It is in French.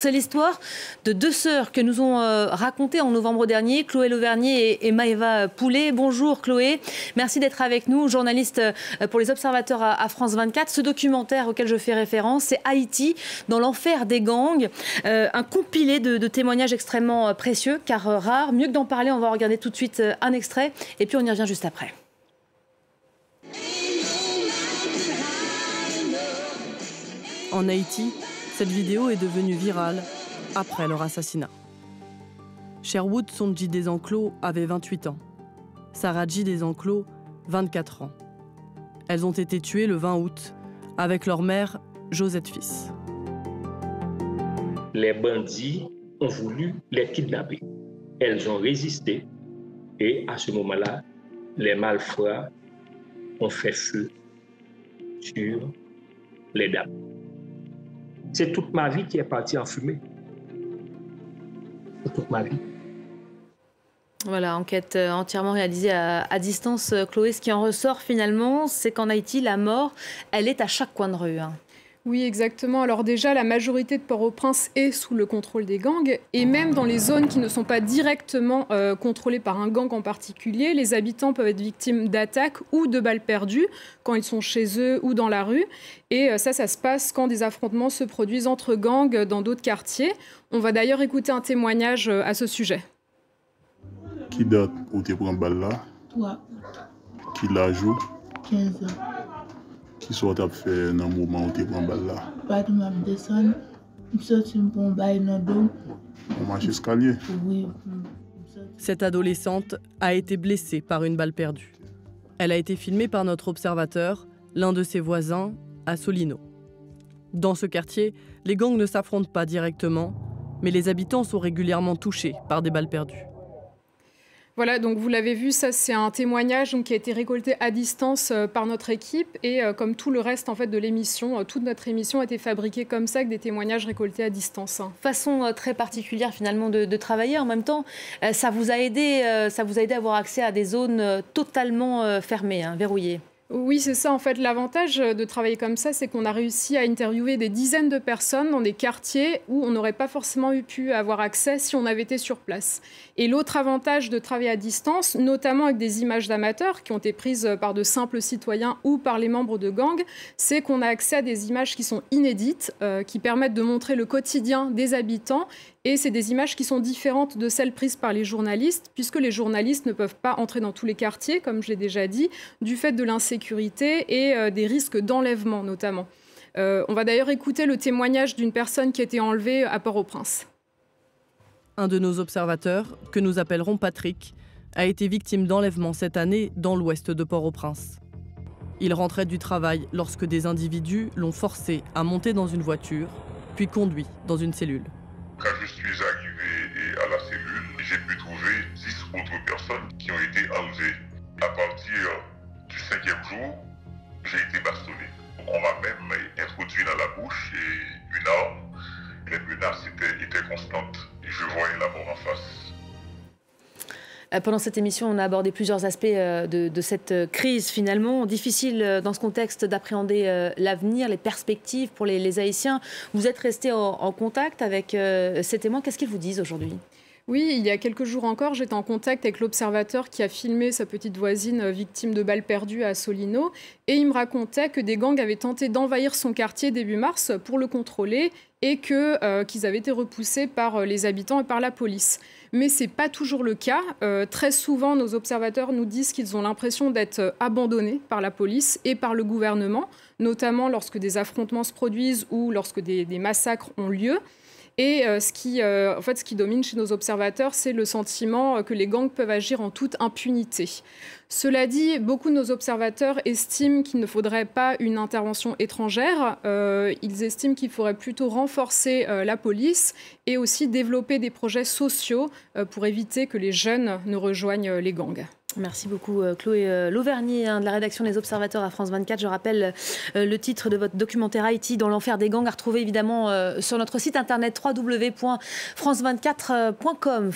C'est l'histoire de deux sœurs que nous ont racontées en novembre dernier, Chloé Lauvernier et Maëva Poulet. Bonjour Chloé, merci d'être avec nous, journaliste pour les observateurs à France 24. Ce documentaire auquel je fais référence, c'est Haïti dans l'enfer des gangs, un compilé de témoignages extrêmement précieux, car rares. Mieux que d'en parler, on va regarder tout de suite un extrait et puis on y revient juste après. En Haïti, cette vidéo est devenue virale après leur assassinat. Sherwood Sondji Desenclos avait 28 ans. Saradji Desenclos, 24 ans. Elles ont été tuées le 20 août avec leur mère, Josette Fils. Les bandits ont voulu les kidnapper. Elles ont résisté et à ce moment-là, les malfrats ont fait feu sur les dames. C'est toute ma vie qui est partie en fumée. C'est toute ma vie. Voilà, enquête entièrement réalisée à distance. Chloé, ce qui en ressort finalement, c'est qu'en Haïti, la mort, elle est à chaque coin de rue. Oui, exactement. Alors déjà, la majorité de Port-au-Prince est sous le contrôle des gangs. Et même dans les zones qui ne sont pas directement contrôlées par un gang en particulier, les habitants peuvent être victimes d'attaques ou de balles perdues quand ils sont chez eux ou dans la rue. Et ça se passe quand des affrontements se produisent entre gangs dans d'autres quartiers. On va d'ailleurs écouter un témoignage à ce sujet. Qui date où tu prends balle là? 3. Qui la joue? 15 ans. Qui soit t'a fait dans le moment où tu prends balle là? Pas de ma descendre. Je suis pour un bail dans le dos. On marche escalier? Oui. Cette adolescente a été blessée par une balle perdue. Elle a été filmée par notre observateur, l'un de ses voisins, à Solino. Dans ce quartier, les gangs ne s'affrontent pas directement, mais les habitants sont régulièrement touchés par des balles perdues. Voilà, donc vous l'avez vu, ça c'est un témoignage qui a été récolté à distance par notre équipe et comme tout le reste en fait de l'émission, toute notre émission a été fabriquée comme ça, avec des témoignages récoltés à distance. Façon très particulière finalement de travailler. En même temps, ça vous a aidé à avoir accès à des zones totalement fermées, verrouillées. Oui, c'est ça. En fait, l'avantage de travailler comme ça, c'est qu'on a réussi à interviewer des dizaines de personnes dans des quartiers où on n'aurait pas forcément pu avoir accès si on avait été sur place. Et l'autre avantage de travailler à distance, notamment avec des images d'amateurs qui ont été prises par de simples citoyens ou par les membres de gangs, c'est qu'on a accès à des images qui sont inédites, qui permettent de montrer le quotidien des habitants. Et c'est des images qui sont différentes de celles prises par les journalistes, puisque les journalistes ne peuvent pas entrer dans tous les quartiers, comme je l'ai déjà dit, du fait de l'insécurité et des risques d'enlèvement notamment. On va d'ailleurs écouter le témoignage d'une personne qui a été enlevée à Port-au-Prince. Un de nos observateurs, que nous appellerons Patrick, a été victime d'enlèvement cette année dans l'ouest de Port-au-Prince. Il rentrait du travail lorsque des individus l'ont forcé à monter dans une voiture, puis conduit dans une cellule. Quand je suis arrivé à la cellule, j'ai pu trouver 10 autres personnes qui ont été enlevées. À partir du 5e jour, j'ai été bastonné. On m'a même introduit dans la bouche et une arme. Les menaces étaient constantes et je voyais la mort en face. Pendant cette émission, on a abordé plusieurs aspects de cette crise finalement. Difficile dans ce contexte d'appréhender l'avenir, les perspectives pour les Haïtiens. Vous êtes resté en contact avec ces témoins. Qu'est-ce qu'ils vous disent aujourd'hui ? Oui, il y a quelques jours encore, j'étais en contact avec l'observateur qui a filmé sa petite voisine victime de balles perdues à Solino. Et il me racontait que des gangs avaient tenté d'envahir son quartier début mars pour le contrôler et qu'ils avaient été repoussés par les habitants et par la police. Mais ce n'est pas toujours le cas. Très souvent, nos observateurs nous disent qu'ils ont l'impression d'être abandonnés par la police et par le gouvernement, notamment lorsque des affrontements se produisent ou lorsque des massacres ont lieu. Et ce qui domine chez nos observateurs, c'est le sentiment que les gangs peuvent agir en toute impunité. Cela dit, beaucoup de nos observateurs estiment qu'il ne faudrait pas une intervention étrangère. Ils estiment qu'il faudrait plutôt renforcer la police et aussi développer des projets sociaux pour éviter que les jeunes ne rejoignent les gangs. Merci beaucoup Chloé Lauvernier de la rédaction des Observateurs à France 24. Je rappelle le titre de votre documentaire Haïti dans l'enfer des gangs à retrouver évidemment sur notre site internet www.france24.com.